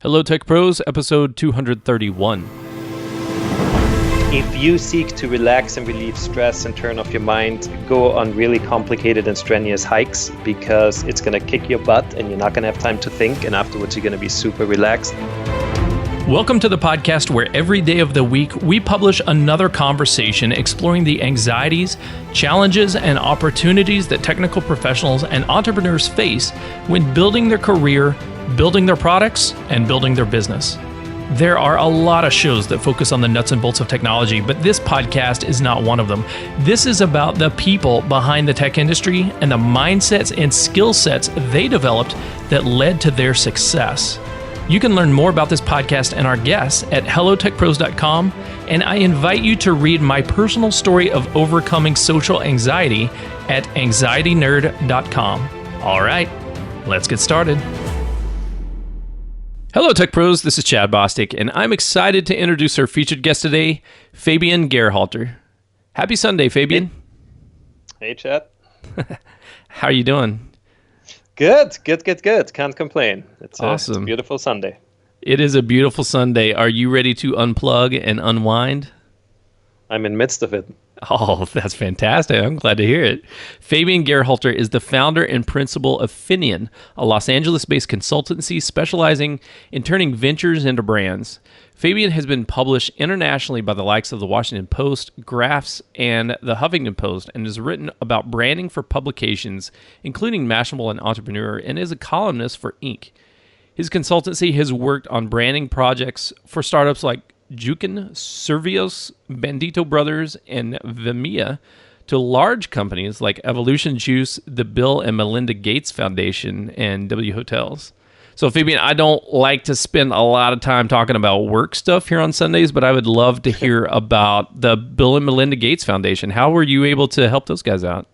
Hello Tech Pros, episode 231. If you seek to relax and relieve stress and turn off your mind, go on really complicated and strenuous hikes because it's going to kick your butt and you're not going to have time to think, and afterwards you're going to be super relaxed. Welcome to the podcast where every day of the week we publish another conversation exploring the anxieties, challenges, and opportunities that technical professionals and entrepreneurs face when building their career, building their products, and building their business. There are a lot of shows that focus on the nuts and bolts of technology, but this podcast is not one of them. This is about the people behind the tech industry and the mindsets and skill sets they developed that led to their success. You can learn more about this podcast and our guests at hellotechpros.com, and I invite you to read my personal story of overcoming social anxiety at anxietynerd.com. All right, let's get started. Hello, Tech Pros. This is Chad Bostic, and I'm excited to introduce our featured guest today, Fabian Geyrhalter. Happy Sunday, Fabian. Hey, Chad. How are you doing? Good. Can't complain. It's awesome. It's a beautiful Sunday. It is a beautiful Sunday. Are you ready to unplug and unwind? I'm in the midst of it. Oh, that's fantastic. I'm glad to hear it. Fabian Geyrhalter is the founder and principal of FINIEN, a Los Angeles-based consultancy specializing in turning ventures into brands. Fabian has been published internationally by the likes of the Washington Post, Graphis, and the Huffington Post, and has written about branding for publications, including Mashable and Entrepreneur, and is a columnist for Inc. His consultancy has worked on branding projects for startups like Jukin, Survios, Bandito Brothers and Vimmia, to large companies like Evolution Juice, the Bill and Melinda Gates Foundation, and W Hotels. So, Fabian, I don't like to spend a lot of time talking about work stuff here on Sundays, but I would love to hear about the Bill and Melinda Gates Foundation. How were you able to help those guys out?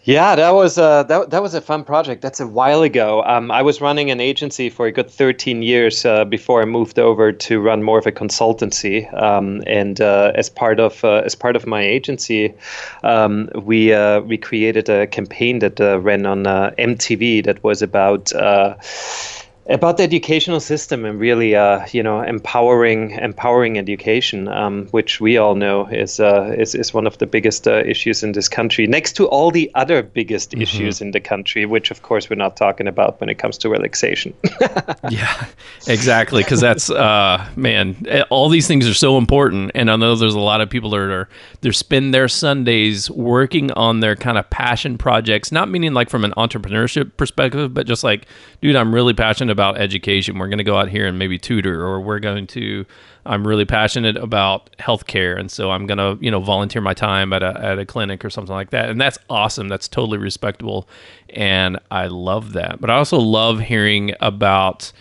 Yeah, that was a fun project. That's a while ago. I was running an agency for a good 13 years before I moved over to run more of a consultancy. And as part of my agency, we created a campaign that ran on MTV that was about the educational system and really, empowering education, which we all know is one of the biggest issues in this country, next to all the other biggest issues in the country, which of course we're not talking about when it comes to relaxation. Yeah, exactly. Because that's, all these things are so important. And I know there's a lot of people that they spend their Sundays working on their kind of passion projects, not meaning like from an entrepreneurship perspective, but just like, dude, I'm really passionate about education. We're going to go out here and maybe tutor, or I'm really passionate about healthcare. And so I'm going to, volunteer my time at a clinic or something like that. And that's awesome. That's totally respectable. And I love that. But I also love hearing about,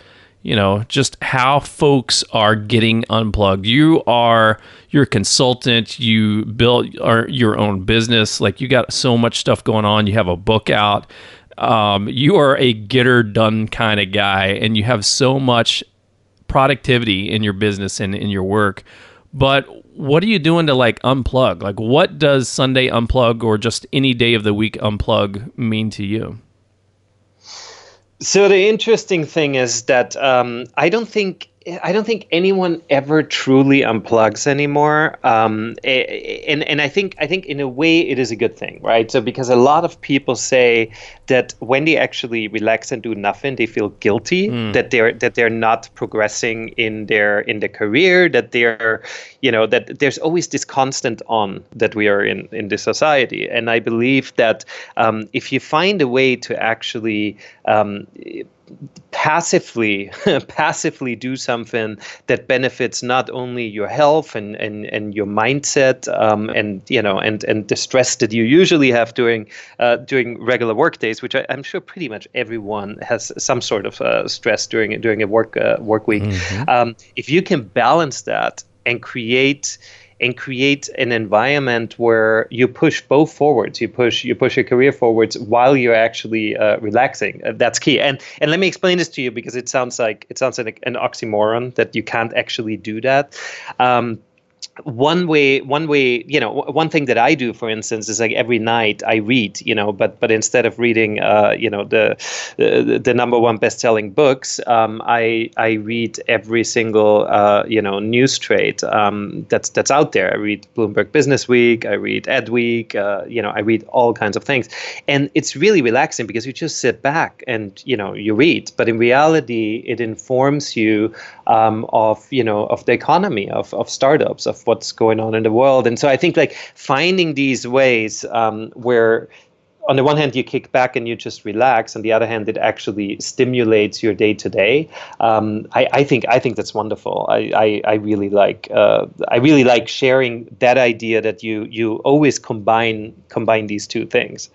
just how folks are getting unplugged. You're a consultant, you built your own business. Like, you got so much stuff going on. You have a book out. You are a get-her-done kind of guy, and you have so much productivity in your business and in your work. But what are you doing to unplug? Like, what does Sunday unplug or just any day of the week unplug mean to you? So the interesting thing is that I don't think anyone ever truly unplugs anymore, and I think in a way it is a good thing, right? So because a lot of people say that when they actually relax and do nothing, they feel guilty that they're not progressing in their career, that they're that there's always this constant on that we are in this society, and I believe that if you find a way to actually passively do something that benefits not only your health and your mindset and the stress that you usually have during regular work days, which I'm sure pretty much everyone has some sort of stress during a work week. If you can balance that and create an environment where you push both forwards, you push your career forwards while you're actually relaxing. That's key. And let me explain this to you, because it sounds like an oxymoron that you can't actually do that. one way, one thing that I do, for instance, is like every night I read, but instead of reading, the number one best-selling books, I read every single, news trade that's out there. I read Bloomberg Business Week, I read Adweek, I read all kinds of things, and it's really relaxing because you just sit back and you read. But in reality, it informs you of the economy, of startups, of what's going on in the world. And so I think like finding these ways where on the one hand you kick back and you just relax, on the other hand it actually stimulates your day to day. I think that's wonderful. I really like sharing that idea that you always combine these two things.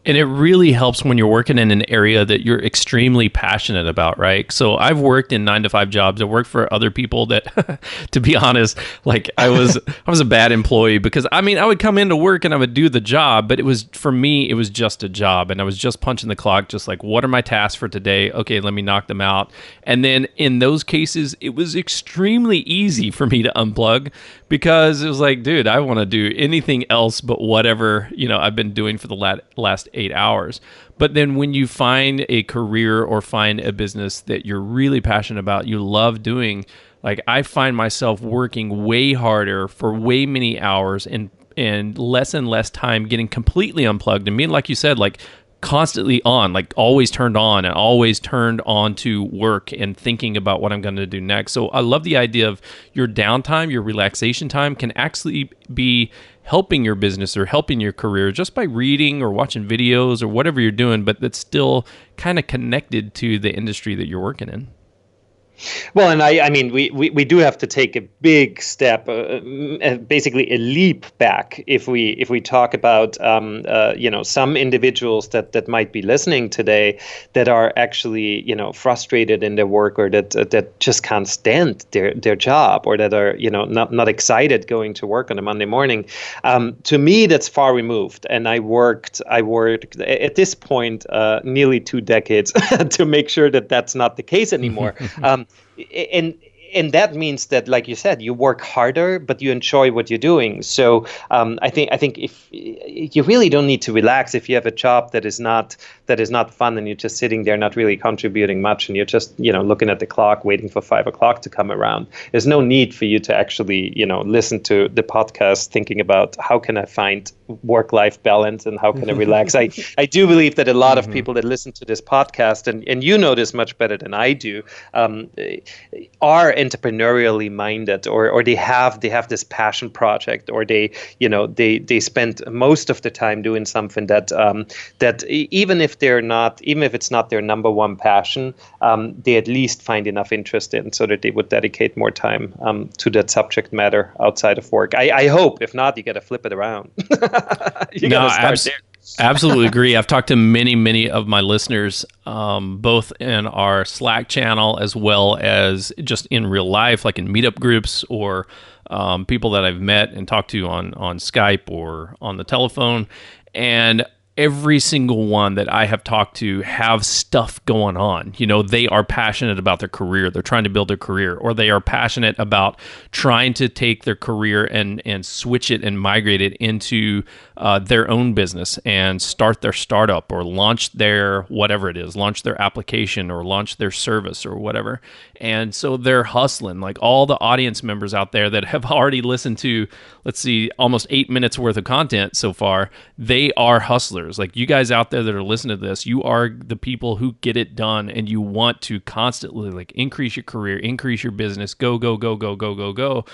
And it really helps when you're working in an area that you're extremely passionate about, right? So I've worked in 9-to-5 jobs. I've worked for other people that, to be honest, like I was a bad employee because I would come into work and I would do the job, but for me, it was just a job. And I was just punching the clock, just like, what are my tasks for today? Okay, let me knock them out. And then in those cases, it was extremely easy for me to unplug because it was like, dude, I want to do anything else but whatever, I've been doing for the last 8 hours. But then when you find a career or find a business that you're really passionate about, you love doing, like I find myself working way harder for way many hours and less time getting completely unplugged and being, like you said, like constantly on, like always turned on and always turned on to work and thinking about what I'm going to do next. So I love the idea of your downtime, your relaxation time can actually be helping your business or helping your career just by reading or watching videos or whatever you're doing, but that's still kind of connected to the industry that you're working in. Well, and I mean, we do have to take a big step, basically a leap back, if we talk about some individuals that might be listening today that are actually frustrated in their work, or that just can't stand their job, or that are not excited going to work on a Monday morning. To me, that's far removed, and I worked at this point nearly 2 decades to make sure that that's not the case anymore. And that means that, like you said, you work harder, but you enjoy what you're doing. So I think if you really don't need to relax if you have a job that is not fun and you're just sitting there not really contributing much and you're just looking at the clock waiting for 5 o'clock to come around. There's no need for you to actually listen to the podcast thinking about how can I find work-life balance and how can I relax. I do believe that a lot of people that listen to this podcast, and you know this much better than I do, are entrepreneurially minded, or they have this passion project, or they spend most of the time doing something that even if it's not their number one passion, they at least find enough interest in so that they would dedicate more time to that subject matter outside of work. I hope. If not, you got to flip it around. You got to start there. Absolutely agree. I've talked to many of my listeners, both in our Slack channel as well as just in real life, like in meetup groups, or people that I've met and talked to on Skype or on the telephone. And every single one that I have talked to have stuff going on. They are passionate about their career. They're trying to build their career, or they are passionate about trying to take their career and switch it and migrate it into their own business and start their startup or launch their whatever it is, launch their application or launch their service or whatever. And so they're hustling, like all the audience members out there that have already listened to, let's see, almost 8 minutes worth of content so far. They are hustlers. Like you guys out there that are listening to this, you are the people who get it done, and you want to constantly like increase your career, increase your business, go.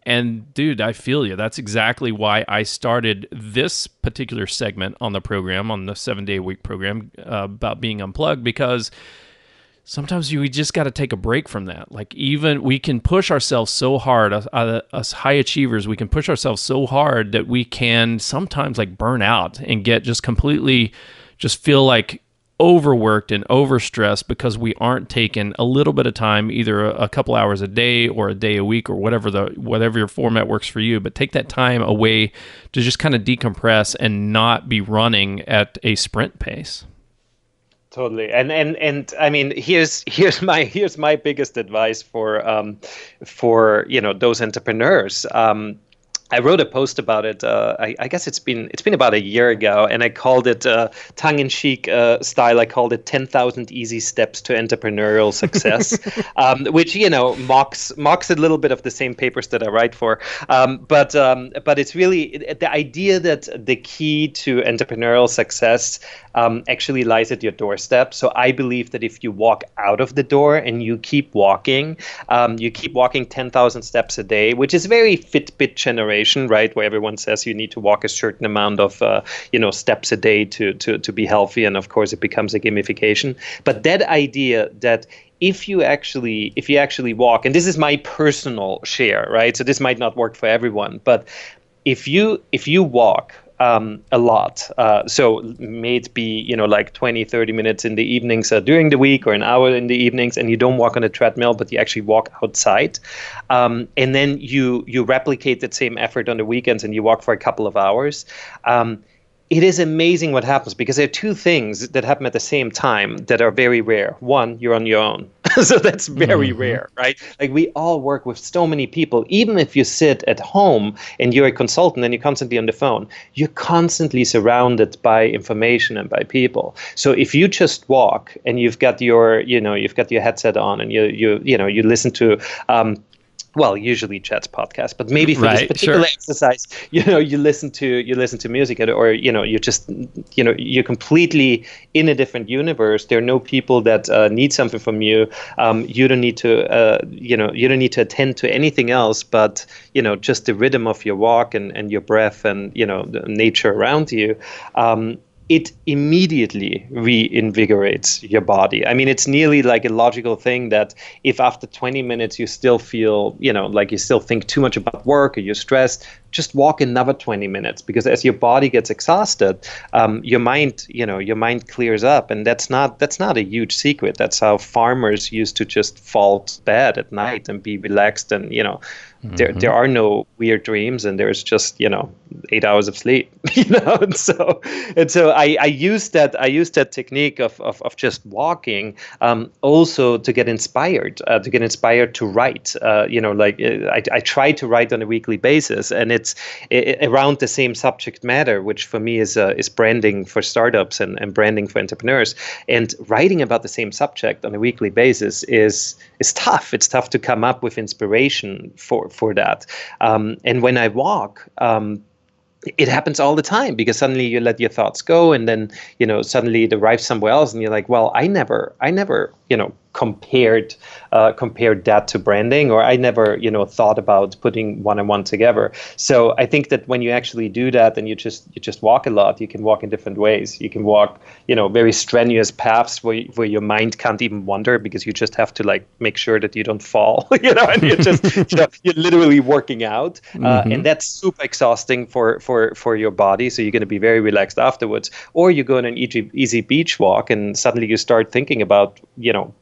And dude, I feel you. That's exactly why I started this particular segment on the program, on the 7-day-a-week program, about being unplugged, because sometimes we just got to take a break from that. Like even we can push ourselves so hard, us high achievers, we can push ourselves so hard that we can sometimes like burn out and get just completely just feel like overworked and overstressed because we aren't taking a little bit of time, either a couple hours a day or a day a week, or whatever your format works for you, but take that time away to just kind of decompress and not be running at a sprint pace. Totally. And I mean, here's my biggest advice for those entrepreneurs. I wrote a post about it. I guess it's been about a year ago, and I called it tongue-in-cheek style. I called it 10,000 easy steps to entrepreneurial success, which mocks a little bit of the same papers that I write for. But it's really the idea that the key to entrepreneurial success actually lies at your doorstep. So I believe that if you walk out of the door and you keep walking 10,000 steps a day, which is very Fitbit generation, right? Where everyone says you need to walk a certain amount of steps a day to be healthy, and of course it becomes a gamification. But that idea that if you actually walk, and this is my personal share, right? So this might not work for everyone, but if you walk a lot. So may it be, like 20, 30 minutes in the evenings during the week, or an hour in the evenings, and you don't walk on a treadmill, but you actually walk outside. And then you replicate that same effort on the weekends and you walk for a couple of hours. It is amazing what happens, because there are two things that happen at the same time that are very rare. One, you're on your own. So that's very rare, right? Like, we all work with so many people. Even if you sit at home and you're a consultant and you're constantly on the phone, you're constantly surrounded by information and by people. So if you just walk and you've got your headset on and you listen to usually Chet's podcast, but maybe for this particular exercise, you listen to music, or you're completely in a different universe. There are no people that need something from you. You don't need to attend to anything else, but just the rhythm of your walk and your breath and the nature around you. It immediately reinvigorates your body. I mean, it's nearly like a logical thing that if after 20 minutes you still feel, like you still think too much about work or you're stressed, just walk another 20 minutes, because as your body gets exhausted, your mind clears up. And that's not a huge secret. That's how farmers used to just fall to bed at night and be relaxed, and there are no weird dreams, and there's just 8 hours of sleep. And so I use that technique of just walking also to get inspired to write. I try to write on a weekly basis, and it's around the same subject matter, which for me is branding for startups and branding for entrepreneurs. And writing about the same subject on a weekly basis is tough. It's tough to come up with inspiration for that. And when I walk, it happens all the time, because suddenly you let your thoughts go, and then suddenly it arrives somewhere else, and you're like, well, I never compared that to branding, or I never thought about putting one and one together. So I think that when you actually do that and you just walk a lot, you can walk in different ways. You can walk very strenuous paths where your mind can't even wander, because you just have to make sure that you don't fall, and you're just you're literally working out, and that's super exhausting for your body. So you're going to be very relaxed afterwards. Or you go on an easy beach walk, and suddenly you start thinking about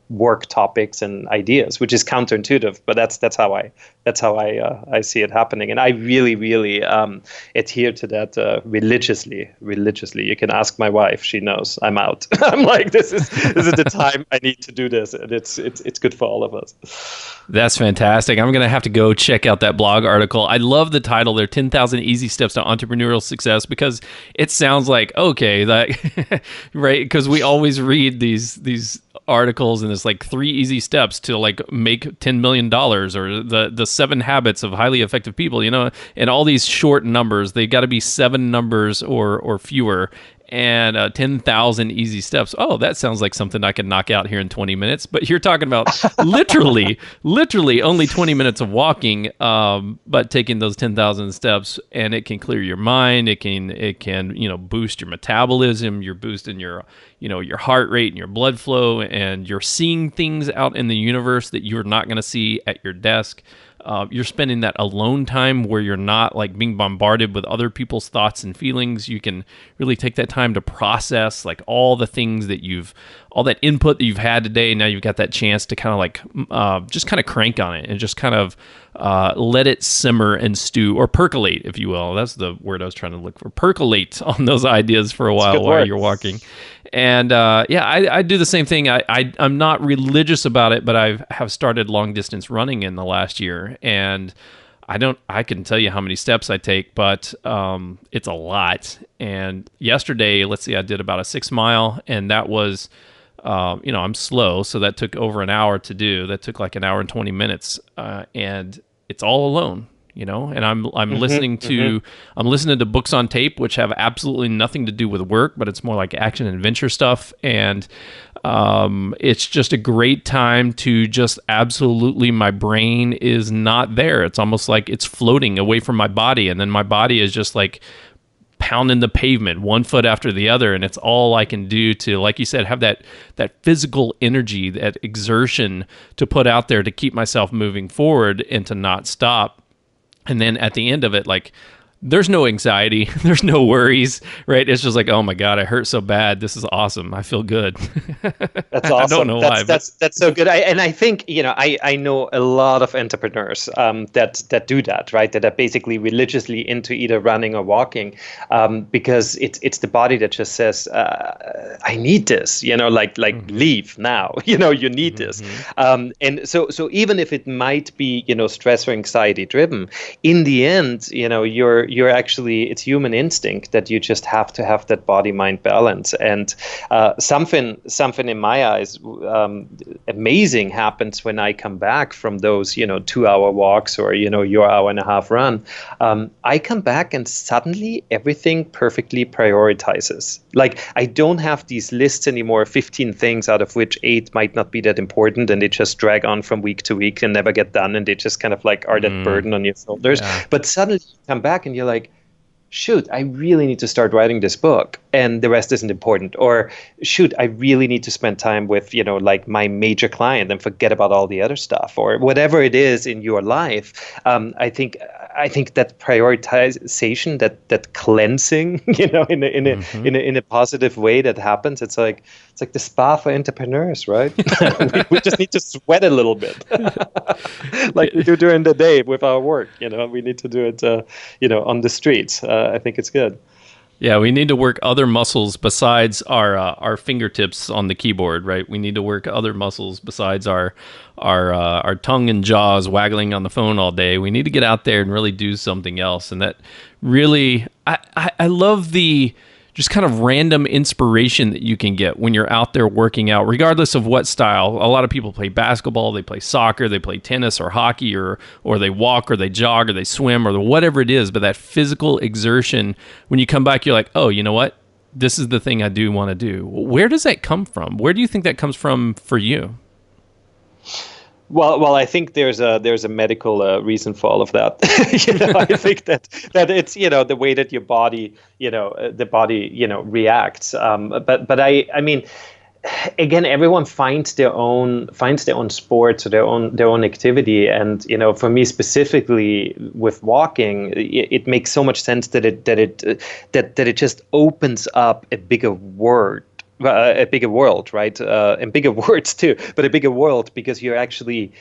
work topics and ideas, which is counterintuitive, but that's how I see it happening. And I really adhere to that religiously. You can ask my wife; she knows I'm out. I'm like, this is the time I need to do this, and it's good for all of us. That's fantastic. I'm gonna have to go check out that blog article. I love the title there, 10,000 Easy Steps to Entrepreneurial Success, because it sounds like, okay, that right, because we always read these articles, and it's like 3 easy steps to make $10 million, or the 7 habits of highly effective people, and all these short numbers. They got to be 7 numbers or fewer, and 10,000 easy steps. Oh, that sounds like something I can knock out here in 20 minutes. But you're talking about literally only 20 minutes of walking, but taking those 10,000 steps, and it can clear your mind. It can boost your metabolism. You're boosting your heart rate and your blood flow, and you're seeing things out in the universe that you're not going to see at your desk. you're spending that alone time where you're not like being bombarded with other people's thoughts and feelings. You can really take that time to process like all the things that all that input that you've had today. Now you've got that chance to kind of like just kind of crank on it and just kind of let it simmer and stew, or percolate, if you will. That's the word I was trying to look for. Percolate on those ideas for a while you're walking. And I do the same thing. I'm not religious about it, but I have started long distance running in the last year, and I can tell you how many steps I take, but it's a lot. And yesterday, let's see, I did about a 6 mile, and that was, I'm slow, so that took over an hour to do. That took like an hour and 20 minutes, and it's all alone. And I'm listening to books on tape, which have absolutely nothing to do with work, but it's more like action and adventure stuff. And it's just a great time to just absolutely, my brain is not there. It's almost like it's floating away from my body. And then my body is just like pounding the pavement one foot after the other. And it's all I can do to, like you said, have that physical energy, that exertion to put out there to keep myself moving forward and to not stop. And then at the end of it, like, there's no anxiety, there's no worries, right? It's just like, oh my God, I hurt so bad. This is awesome. I feel good. That's awesome. I don't know why. That's so good. I think, I know a lot of entrepreneurs that do that, right? That are basically religiously into either running or walking, because it's the body that just says, I need this, leave now, you need this. And so even if it might be, stress or anxiety driven, in the end, you're actually, it's human instinct that you just have to have that body-mind balance. And something in my eyes amazing happens when I come back from those 2-hour walks or your hour and a half run. I come back and suddenly everything perfectly prioritizes. Like, I don't have these lists anymore, 15 things out of which 8 might not be that important, and they just drag on from week to week and never get done, and they just kind of like are that burden on your shoulders. Yeah. But suddenly you come back and you're like, shoot, I really need to start writing this book, and the rest isn't important. Or shoot, I really need to spend time with, like my major client and forget about all the other stuff, or whatever it is in your life. I think that prioritization, that cleansing, in a positive way that happens. It's like the spa for entrepreneurs, right? we just need to sweat a little bit, like we do during the day with our work. We need to do it, on the streets. I think it's good. Yeah, we need to work other muscles besides our fingertips on the keyboard, right? We need to work other muscles besides our tongue and jaws waggling on the phone all day. We need to get out there and really do something else. And that really, I love the just kind of random inspiration that you can get when you're out there working out, regardless of what style. A lot of people play basketball, they play soccer, they play tennis or hockey, or they walk or they jog or they swim or whatever it is. But that physical exertion, when you come back, you're like, oh, you know what? This is the thing I do want to do. Where does that come from? Where do you think that comes from for you? Well, I think there's a medical reason for all of that. I think that it's the way that your body reacts. But I mean, again, everyone finds their own sports or their own activity, and for me specifically with walking, it makes so much sense that it just opens up a bigger world. A bigger world, right? And bigger words too, but a bigger world, because you're actually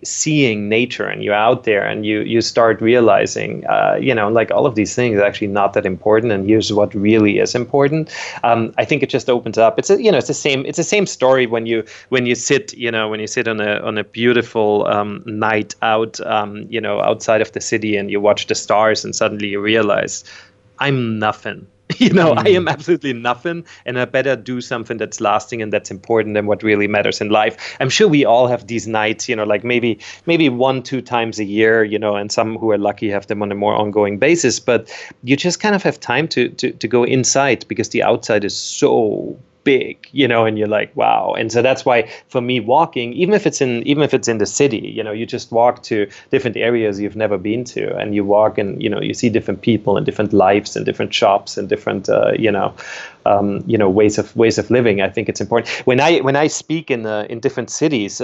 seeing nature, and you're out there, and you start realizing, like all of these things are actually not that important, and here's what really is important. I think it just opens up. It's the same story when you sit on a beautiful night out, outside of the city, and you watch the stars, and suddenly you realize, I'm nothing. I am absolutely nothing, and I better do something that's lasting and that's important and what really matters in life. I'm sure we all have these nights, like maybe 1-2 times a year, and some who are lucky have them on a more ongoing basis. But you just kind of have time to go inside, because the outside is so big, and you're like, wow. And so that's why for me, walking, even if it's in the city, you just walk to different areas you've never been to, and you walk and you see different people and different lives and different shops and different ways of living. I think it's important when I speak in different cities.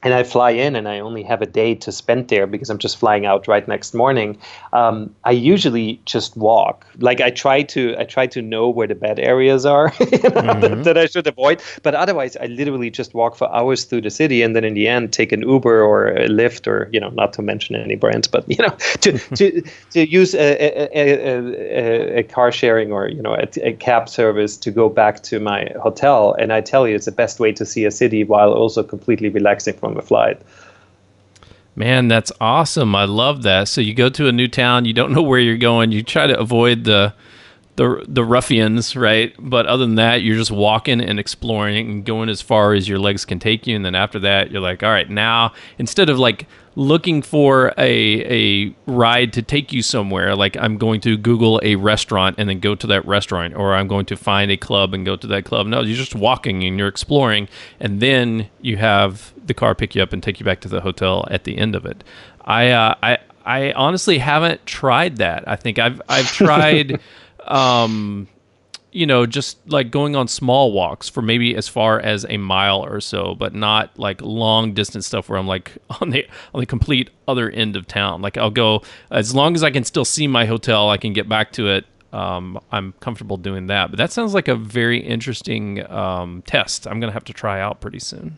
and I fly in and I only have a day to spend there because I'm just flying out right next morning, I usually just walk. Like I try to know where the bad areas are that I should avoid. But otherwise, I literally just walk for hours through the city, and then in the end, take an Uber or a Lyft, or not to mention any brands, but to use a car sharing or a cab service to go back to my hotel. And I tell you, it's the best way to see a city while also completely relaxing from a flight. Man, that's awesome. I love that. So you go to a new town, you don't know where you're going, you try to avoid the ruffians, right? But other than that, you're just walking and exploring and going as far as your legs can take you. And then after that, you're like, all right, now instead of like looking for a ride to take you somewhere, like I'm going to Google a restaurant and then go to that restaurant, or I'm going to find a club and go to that club. No, you're just walking and you're exploring, and then you have the car pick you up and take you back to the hotel at the end of it. I honestly haven't tried that. I think I've tried just like going on small walks for maybe as far as a mile or so, but not like long distance stuff where I'm like on the complete other end of town. Like I'll go as long as I can still see my hotel, I can get back to it. I'm comfortable doing that. But that sounds like a very interesting test. I'm going to have to try out pretty soon.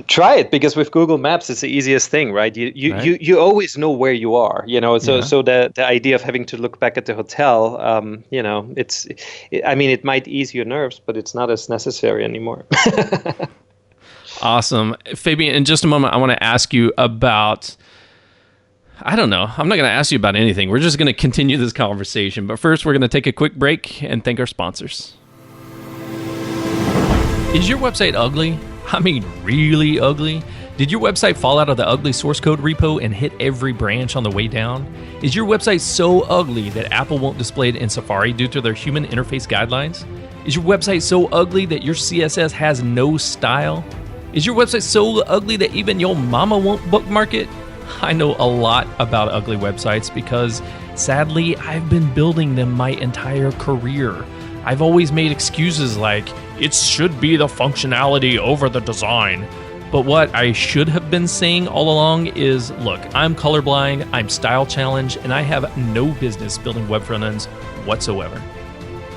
Try it, because with Google Maps, it's the easiest thing, right? You always know where you are, So the idea of having to look back at the hotel, it might ease your nerves, but it's not as necessary anymore. Awesome, Fabian. In just a moment, I want to ask you about. I don't know. I'm not going to ask you about anything. We're just going to continue this conversation. But first, we're going to take a quick break and thank our sponsors. Is your website ugly? I mean, really ugly? Did your website fall out of the ugly source code repo and hit every branch on the way down? Is your website so ugly that Apple won't display it in Safari due to their human interface guidelines? Is your website so ugly that your CSS has no style? Is your website so ugly that even your mama won't bookmark it? I know a lot about ugly websites because, sadly, I've been building them my entire career. I've always made excuses like, it should be the functionality over the design. But what I should have been saying all along is, look, I'm colorblind, I'm style challenged, and I have no business building web front ends whatsoever.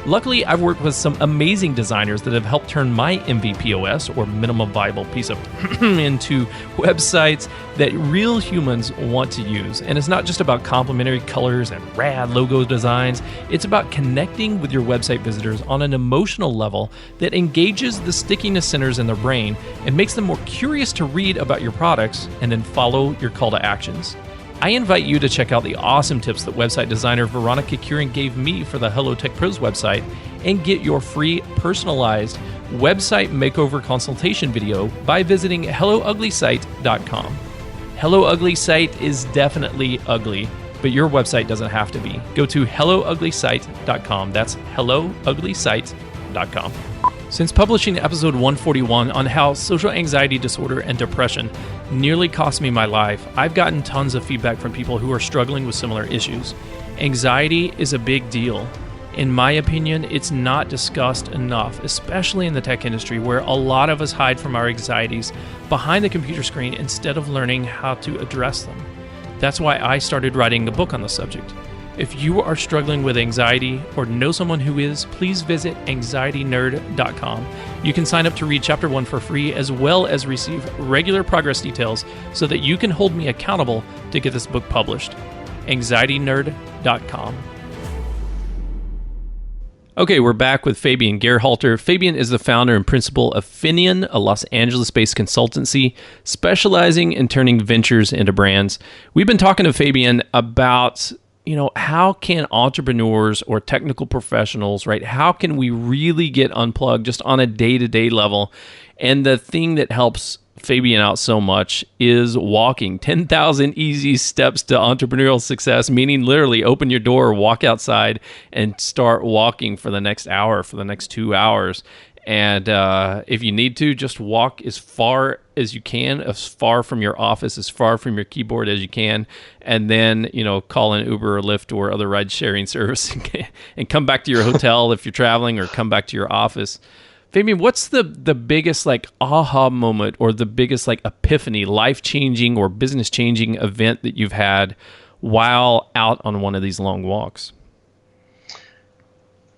Luckily, I've worked with some amazing designers that have helped turn my MVPOS, or minimum viable piece of into websites that real humans want to use. And it's not just about complementary colors and rad logo designs. It's about connecting with your website visitors on an emotional level that engages the stickiness centers in their brain and makes them more curious to read about your products and then follow your call to actions. I invite you to check out the awesome tips that website designer Veronica Curin gave me for the Hello Tech Pros website and get your free personalized website makeover consultation video by visiting HelloUglySite.com. Hello Ugly Site is definitely ugly, but your website doesn't have to be. Go to HelloUglySite.com. That's HelloUglySite.com. Since publishing episode 141 on how social anxiety disorder and depression nearly cost me my life, I've gotten tons of feedback from people who are struggling with similar issues. Anxiety is a big deal. In my opinion, it's not discussed enough, especially in the tech industry, where a lot of us hide from our anxieties behind the computer screen instead of learning how to address them. That's why I started writing a book on the subject. If you are struggling with anxiety or know someone who is, please visit anxietynerd.com. You can sign up to read Chapter 1 for free, as well as receive regular progress details so that you can hold me accountable to get this book published. anxietynerd.com. Okay, we're back with Fabian Geyrhalter. Fabian is the founder and principal of FINIEN, a Los Angeles-based consultancy specializing in turning ventures into brands. We've been talking to Fabian about how can entrepreneurs or technical professionals, right? How can we really get unplugged just on a day-to-day level? And the thing that helps Fabian out so much is walking. 10,000 easy steps to entrepreneurial success, meaning literally open your door, walk outside, and start walking for the next hour, for the next 2 hours. And if you need to, just walk as far as you can, as far from your office, as far from your keyboard as you can, and then call an Uber or Lyft or other ride-sharing service and come back to your hotel if you're traveling, or come back to your office. Fabian, what's the biggest like aha moment or the biggest like epiphany, life-changing or business-changing event that you've had while out on one of these long walks?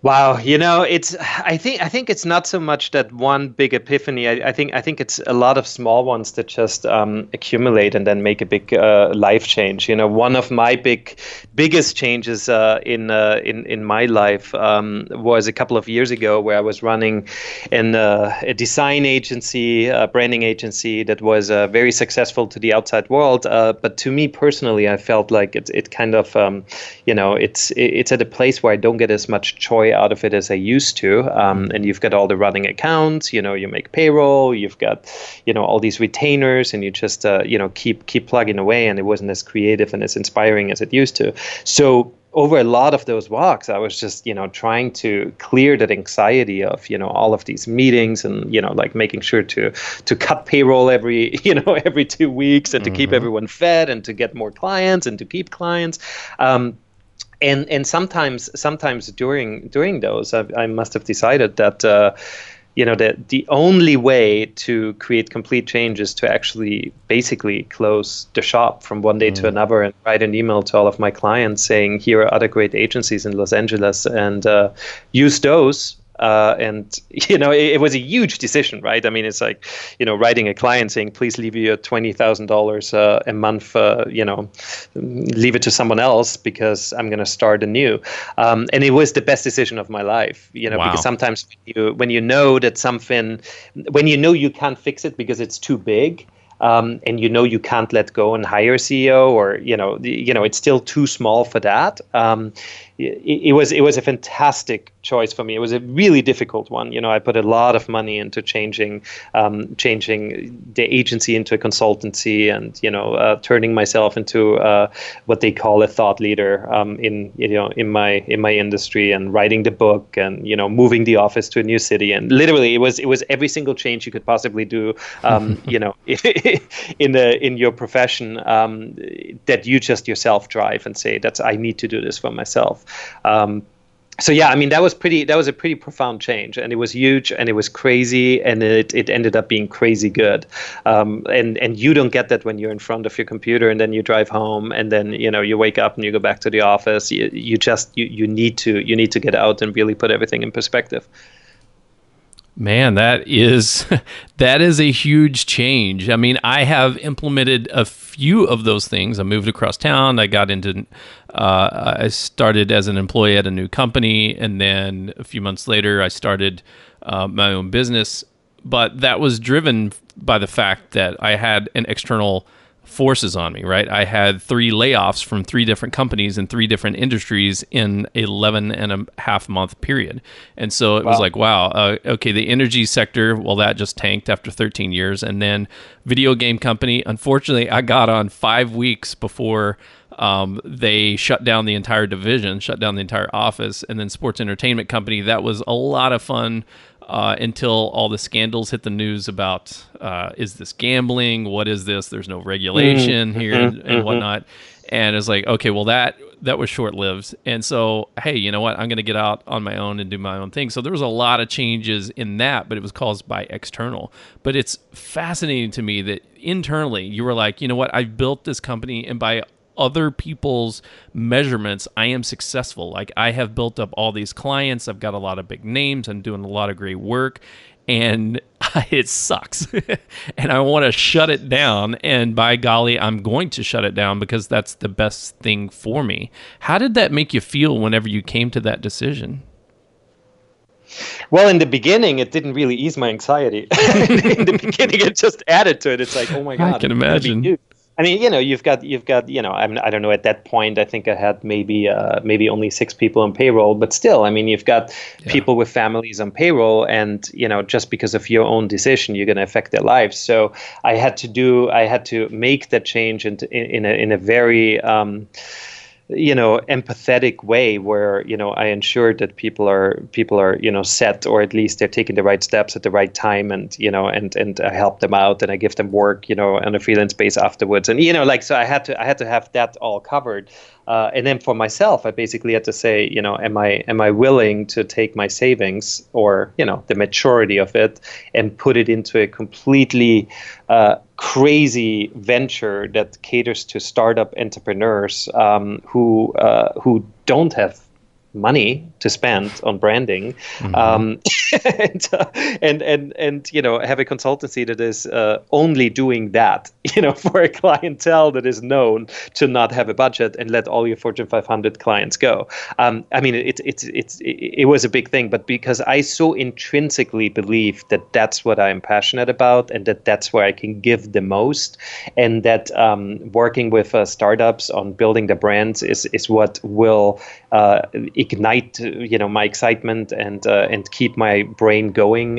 Wow, it's I think it's not so much that one big epiphany. I think it's a lot of small ones that just accumulate and then make a big life change. One of my biggest changes in my life was a couple of years ago, where I was running a design agency, a branding agency that was very successful to the outside world, but to me personally, I felt like it kind of it's at a place where I don't get as much joy out of it as I used to. And you've got all the running accounts, you make payroll, you've got, all these retainers, and you just, keep plugging away, and it wasn't as creative and as inspiring as it used to. So over a lot of those walks, I was just, trying to clear that anxiety of, all of these meetings and, like making sure to cut payroll every 2 weeks and to keep everyone fed and to get more clients and to keep clients. And sometimes during those, I must have decided that the only way to create complete change is to actually basically close the shop from one day to another and write an email to all of my clients saying, here are other great agencies in Los Angeles, and use those. And it was a huge decision, right? I mean, it's like, writing a client saying, please leave your $20,000 a month, leave it to someone else because I'm going to start anew. And it was the best decision of my life, Wow. Because sometimes when you know that something, when you can't fix it because it's too big, and you can't let go and hire a CEO, or it's still too small for that. It was a fantastic choice for me. It was a really difficult one. I put a lot of money into changing the agency into a consultancy, and turning myself into what they call a thought leader in my industry, and writing the book, and moving the office to a new city. And literally, it was every single change you could possibly do. In your profession, that you just yourself drive and say, I need to do this for myself. So yeah, I mean, that was a pretty profound change, and it was huge, and it was crazy, and it ended up being crazy good. And you don't get that when you're in front of your computer, and then you drive home, and then you wake up and you go back to the office. You need to get out and really put everything in perspective. Man, that is a huge change. I mean, I have implemented a few of those things. I moved across town. I started as an employee at a new company, and then a few months later, I started my own business. But that was driven by the fact that I had an external forces on me, right? I had 3 layoffs from 3 different companies in 3 different industries in 11 and a half month period. And so it was like, wow, okay, the energy sector, well, that just tanked after 13 years. And then video game company, unfortunately, I got on 5 weeks before they shut down the entire division, shut down the entire office. And then sports entertainment company, that was a lot of fun until all the scandals hit the news about, is this gambling? What is this? There's no regulation here and whatnot. And it's like, okay, well, that was short-lived. And so, hey, you know what? I'm going to get out on my own and do my own thing. So there was a lot of changes in that, but it was caused by external. But it's fascinating to me that internally you were like, you know what? I've built this company, and by other people's measurements, I am successful. Like, I have built up all these clients. I've got a lot of big names. I'm doing a lot of great work, and it sucks. And I want to shut it down. And by golly, I'm going to shut it down because that's the best thing for me. How did that make you feel whenever you came to that decision? Well, in the beginning, it didn't really ease my anxiety. In the beginning, it just added to it. It's like, oh my God. I can imagine. I mean, you've got, I don't know, at that point, I think I had maybe only 6 people on payroll, but still, I mean, you've got people with families on payroll, and, just because of your own decision, you're going to affect their lives. So I had to make that change in a very, empathetic way where, I ensure that people are, set, or at least they're taking the right steps at the right time, and, and I help them out, and I give them work, on a freelance base afterwards. And, so I had to have that all covered. And then for myself, I basically had to say, am I willing to take my savings, or, the maturity of it, and put it into a completely crazy venture that caters to startup entrepreneurs who don't have money to spend on branding, and have a consultancy that is only doing that, for a clientele that is known to not have a budget, and let all your Fortune 500 clients go. It was a big thing, but because I so intrinsically believe that that's what I'm passionate about, and that's where I can give the most, and that working with startups on building the brands is what will ignite my excitement and keep my brain going,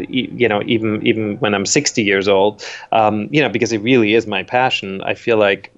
even when I'm 60 years old, because it really is my passion. I feel like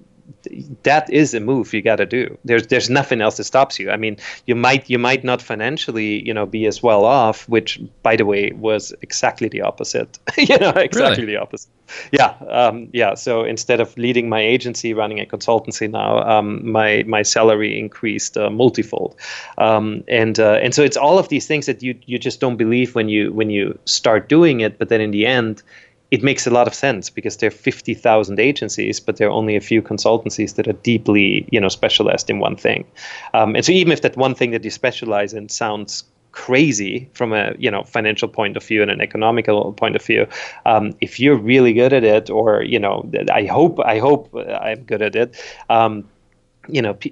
that is a move you got to do. There's nothing else that stops you. I mean, you might not financially, be as well off, which, by the way, was exactly the opposite. Exactly the opposite. Yeah. So instead of leading my agency, running a consultancy now, my salary increased multifold. And so it's all of these things that you just don't believe when you start doing it, but then in the end, it makes a lot of sense, because there are 50,000 agencies, but there are only a few consultancies that are deeply, specialized in one thing. And so even if that one thing that you specialize in sounds crazy from a financial point of view and an economical point of view, if you're really good at it, or I hope I'm good at it,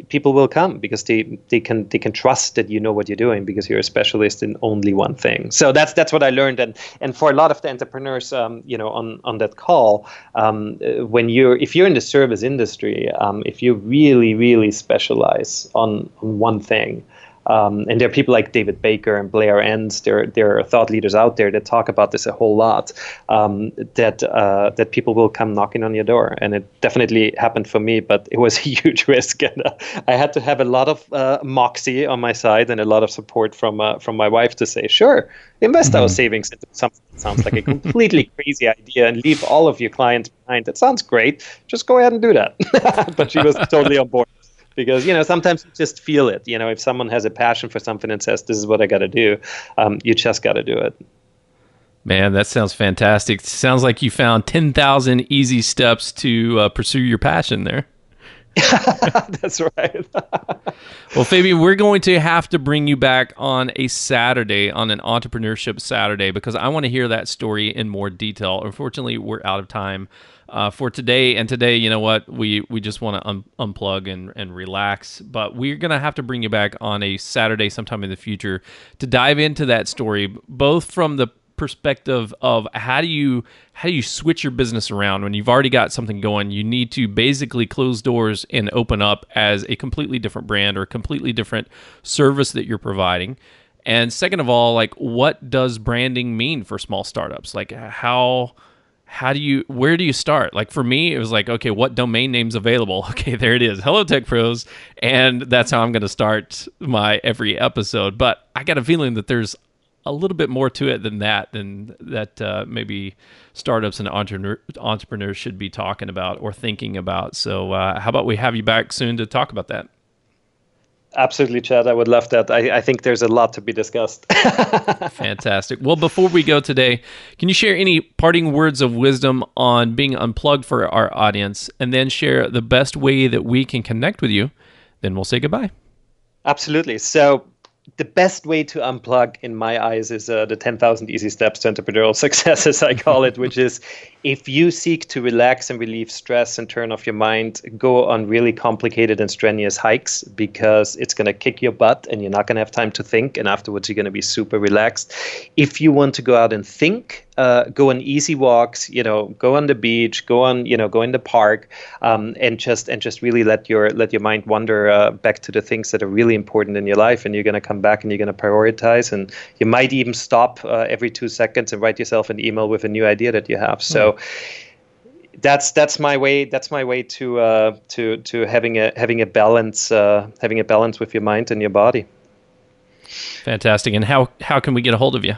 people will come, because they can trust that you know what you're doing, because you're a specialist in only one thing. So that's what I learned, and for a lot of the entrepreneurs, on that call, if you're in the service industry, if you really, really specialize on one thing. And there are people like David Baker and Blair Enns. There are thought leaders out there that talk about this a whole lot. That people will come knocking on your door, and it definitely happened for me. But it was a huge risk, and I had to have a lot of moxie on my side, and a lot of support from my wife to say, "Sure, invest our savings into something that sounds like a completely crazy idea, and leave all of your clients behind. That sounds great. Just go ahead and do that." But she was totally on board. Because, sometimes you just feel it. If someone has a passion for something and says, this is what I got to do, you just got to do it. Man, that sounds fantastic. Sounds like you found 10,000 easy steps to pursue your passion there. That's right. Well, Fabian, we're going to have to bring you back on a Saturday, on an entrepreneurship Saturday, because I want to hear that story in more detail. Unfortunately, we're out of time for today. And today, you know what? We just want to unplug and relax. But we're going to have to bring you back on a Saturday sometime in the future to dive into that story, both from the perspective of how do you switch your business around when you've already got something going. You need to basically close doors and open up as a completely different brand or a completely different service that you're providing. And second of all, like, what does branding mean for small startups? Like, where do you start? Like, for me, it was like, okay, what domain name's available? Okay, there it is, Hello Tech Pros, and that's how I'm going to start my every episode. But I got a feeling that there's a little bit more to it than that maybe startups and entrepreneurs should be talking about or thinking about. So how about we have you back soon to talk about that? Absolutely, Chad. I would love that. I think there's a lot to be discussed. Fantastic. Well, before we go today, can you share any parting words of wisdom on being unplugged for our audience, and then share the best way that we can connect with you? Then we'll say goodbye. Absolutely. So the best way to unplug, in my eyes, is the 10,000 easy steps to entrepreneurial success, as I call it, which is, if you seek to relax and relieve stress and turn off your mind, go on really complicated and strenuous hikes, because it's going to kick your butt and you're not going to have time to think. And afterwards, you're going to be super relaxed. If you want to go out and think, go on easy walks, go on the beach, go in the park, and just really let your mind wander back to the things that are really important in your life. And you're going to come back and you're going to prioritize. And you might even stop every 2 seconds and write yourself an email with a new idea that you have. So that's my way. That's my way to having a balance with your mind and your body. Fantastic. And how can we get a hold of you?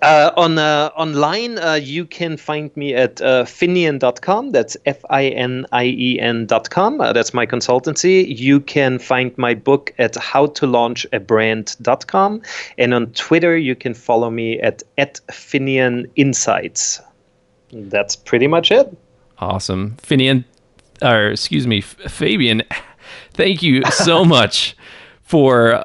Online, you can find me at FINIEN.com. That's FINIEN.com. That's my consultancy. You can find my book at howtolaunchabrand.com. And on Twitter, you can follow me at FINIEN Insights. That's pretty much it. Awesome. Fabian, thank you so much for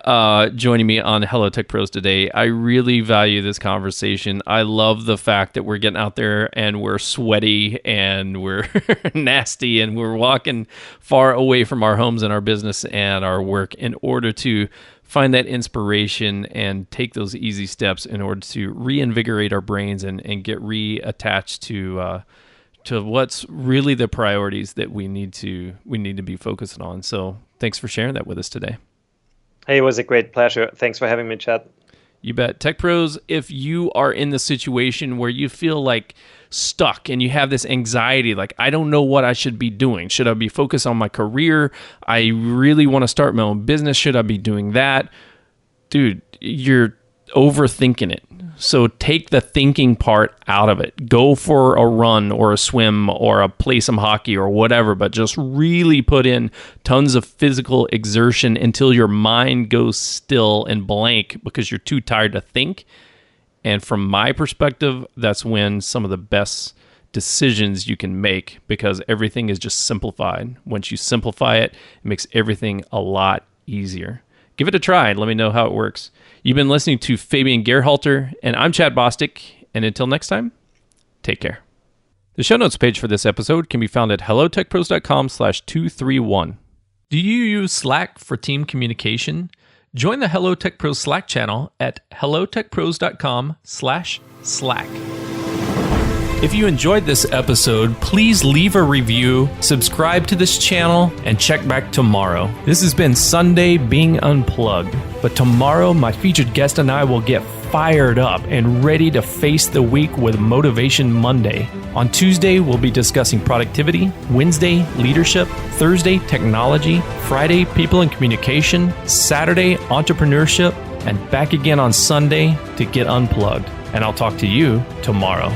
joining me on Hello Tech Pros today. I really value this conversation. I love the fact that we're getting out there and we're sweaty and we're nasty and we're walking far away from our homes and our business and our work in order to find that inspiration and take those easy steps in order to reinvigorate our brains and get reattached to what's really the priorities that we need to be focusing on. So thanks for sharing that with us today. Hey, it was a great pleasure. Thanks for having me, Chad. You bet. Tech Pros, if you are in the situation where you feel like stuck and you have this anxiety, like, I don't know what I should be doing. Should I be focused on my career? I really want to start my own business. Should I be doing that? Dude, you're overthinking it. So take the thinking part out of it. Go for a run or a swim or play some hockey or whatever, but just really put in tons of physical exertion until your mind goes still and blank because you're too tired to think. And from my perspective, that's when some of the best decisions you can make, because everything is just simplified. Once you simplify it, it makes everything a lot easier. Give it a try and let me know how it works. You've been listening to Fabian Geyrhalter, and I'm Chad Bostic. And until next time, take care. The show notes page for this episode can be found at hellotechpros.com/231. Do you use Slack for team communication? Join the Hello Tech Pros Slack channel at hellotechpros.com/Slack. If you enjoyed this episode, please leave a review, subscribe to this channel, and check back tomorrow. This has been Sunday being unplugged, but tomorrow my featured guest and I will get fired up and ready to face the week with Motivation Monday. On Tuesday, we'll be discussing productivity, Wednesday, leadership, Thursday, technology, Friday, people and communication, Saturday, entrepreneurship, and back again on Sunday to get unplugged. And I'll talk to you tomorrow.